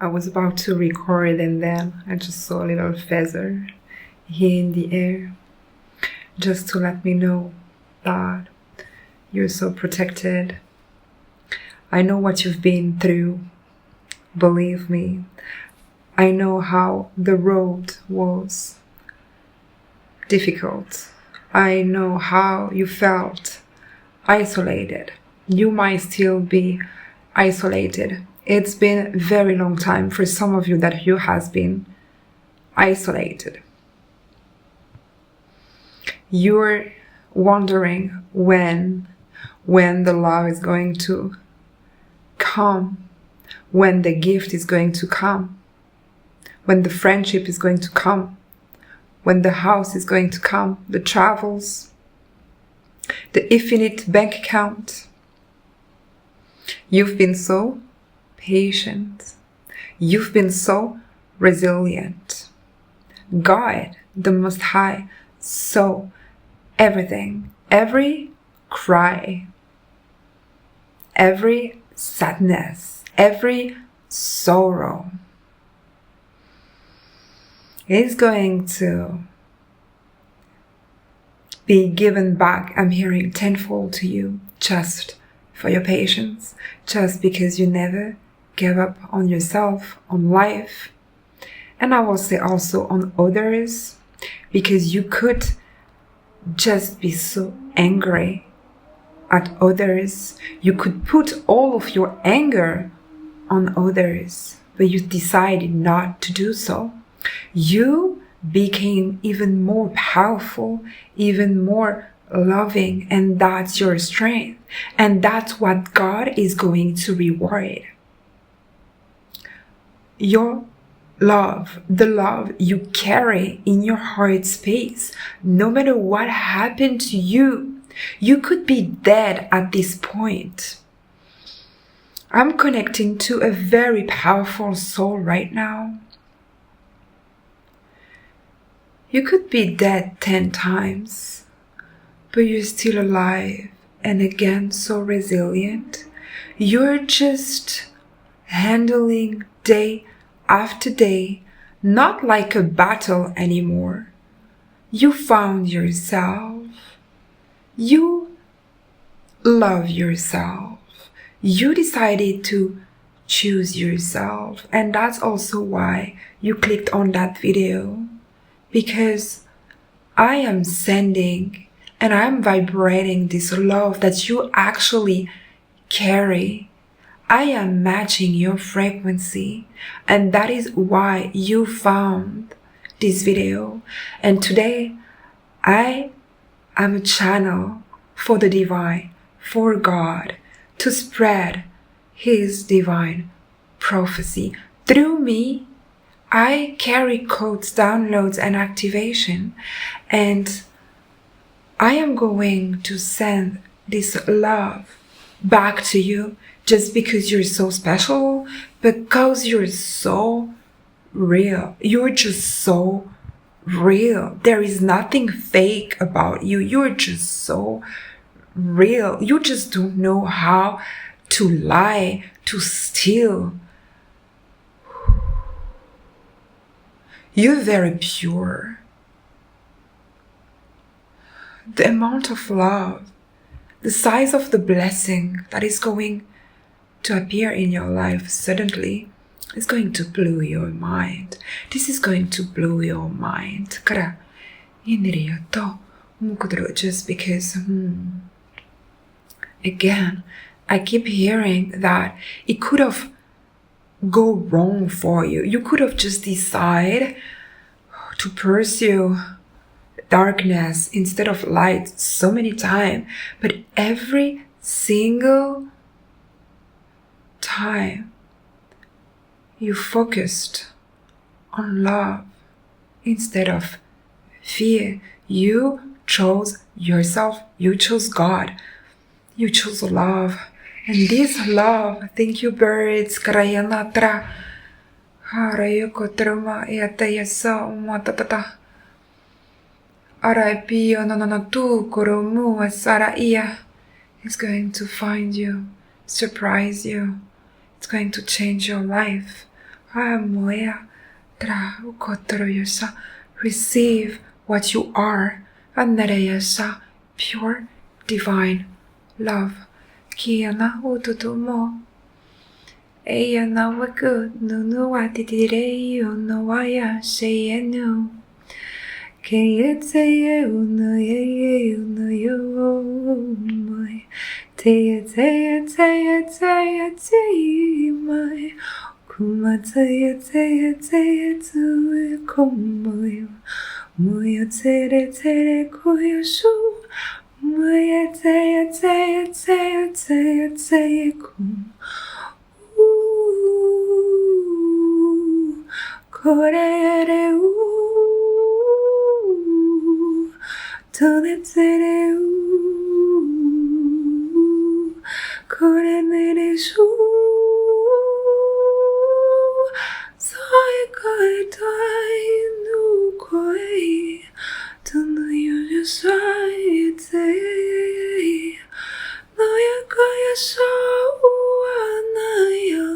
I was about to record and then I just saw a little feather here in the air, just to let me know that you're so protected. I know what you've been through. Believe me, I know how the road was difficult. I know how you felt isolated. You might still be isolated. It's been a very long time for some of you that you has been isolated. You're wondering when the love is going to come, when the gift is going to come, when the friendship is going to come, when the house is going to come, the travels, the infinite bank account. You've been so patient. You've been so resilient. God, the Most High, saw everything, every cry, every sadness, every sorrow is going to be given back. I'm hearing tenfold to you just for your patience, just because you never gave up on yourself, on life, and I will say also on others, because you could just be so angry at others. You could put all of your anger on others, but you decided not to do so. You became even more powerful, even more loving, and that's your strength. And that's what God is going to reward. Your love, the love you carry in your heart space, no matter what happened to you, you could be dead at this point. I'm connecting to a very powerful soul right now. You could be dead 10 times, but you're still alive and again so resilient. You're just handling day after day, not like a battle anymore. You found yourself. You love yourself. You decided to choose yourself. And that's also why you clicked on that video. Because I am sending and I'm vibrating this love that you actually carry. I am matching your frequency, and that is why you found this video. And today, I am a channel for the divine, for God, to spread His divine prophecy. Through me, I carry codes, downloads, and activation, and I am going to send this love back to you. Just because you're so special, because you're so real. You're just so real. There is nothing fake about you. You're just so real. You just don't know how to lie, to steal. You're very pure. The amount of love, the size of the blessing that is going to appear in your life suddenly is going to blow your mind. This is going to blow your mind. Just because, again, I keep hearing that it could have go wrong for you. You could have just decided to pursue darkness instead of light so many times, but every single time you focused on love instead of fear. You chose yourself. You chose God. You chose love. And this love, thank you birds, Karayanatra, Harayokotroma, Yatayasa, Umatata, Arapio, Nanatu, Koromu, Asaraia, is going to find you, surprise you. It's going to change your life. moya tra ukotoro yasa. Receive what you are. Andere yasa pure divine love. Kiana ututumo. Eya na waku nunu watitire no waya say no. Can you say no ye no yo my say my kuma say to komoyo moyo tere koyo shu moyo say kum korere tonetere korenere shu sai kai tai nu koi tonu yu sai te no ya kai so anaya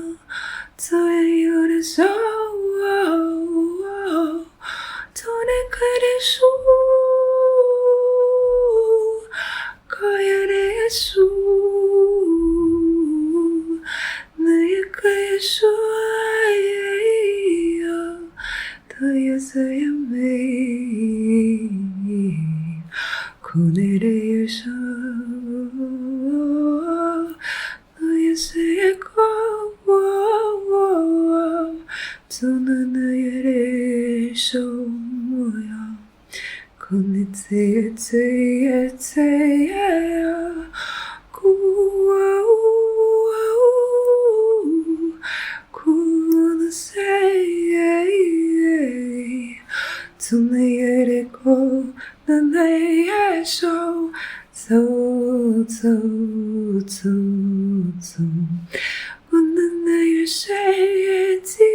toy yu so tone kare shu koyere su 너의 거야수아야 더여서야 매 그늘에서 너여서야 고와 저는 너의서 뭐야 그늘에서야 Tunayereko nanayeso so kunanayeseti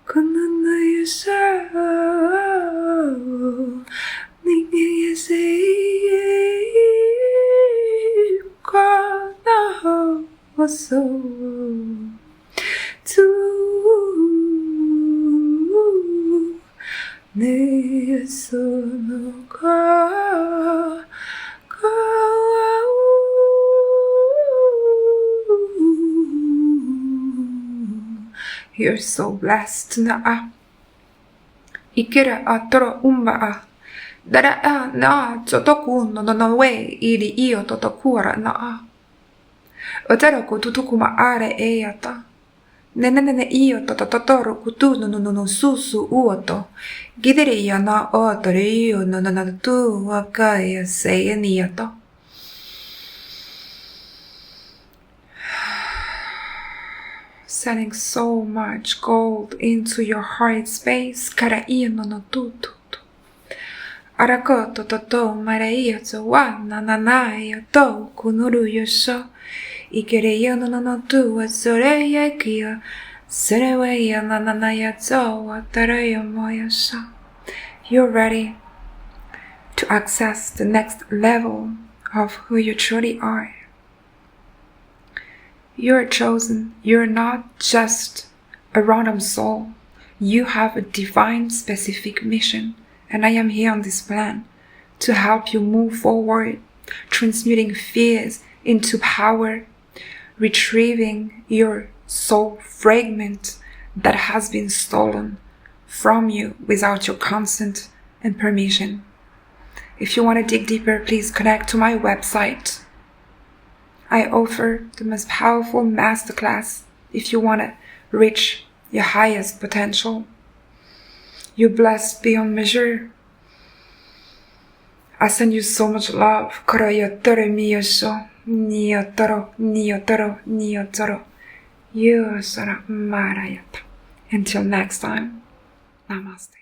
kunanayesa ningeyesei kana oso 내 손으로 You're so blessed na Ikira atoro umba Dara na chotoku no we iri io totokura na Otero ko tutukuma are eyata Nenene io totoro kutu no susu uoto. Gidere ya na otore io no tu wakaya say niato. Sending so much gold into your heart space. Kara io no tutu. Arakoto toto mare io to wa na io to kunuru yosho. Ikere yo no tu wa sore ya kia sore wa ya na ya to wa tara yo moya sha. You're ready to access the next level of who you truly are. You're chosen. You're not just a random soul. You have a divine specific mission, and I am here on this plan to help you move forward, transmuting fears into power, retrieving your soul fragment that has been stolen from you without your consent and permission. If you want to dig deeper, please connect to my website. I offer the most powerful masterclass if you want to reach your highest potential. You're blessed beyond measure. I send you so much love. Until next time, namaste.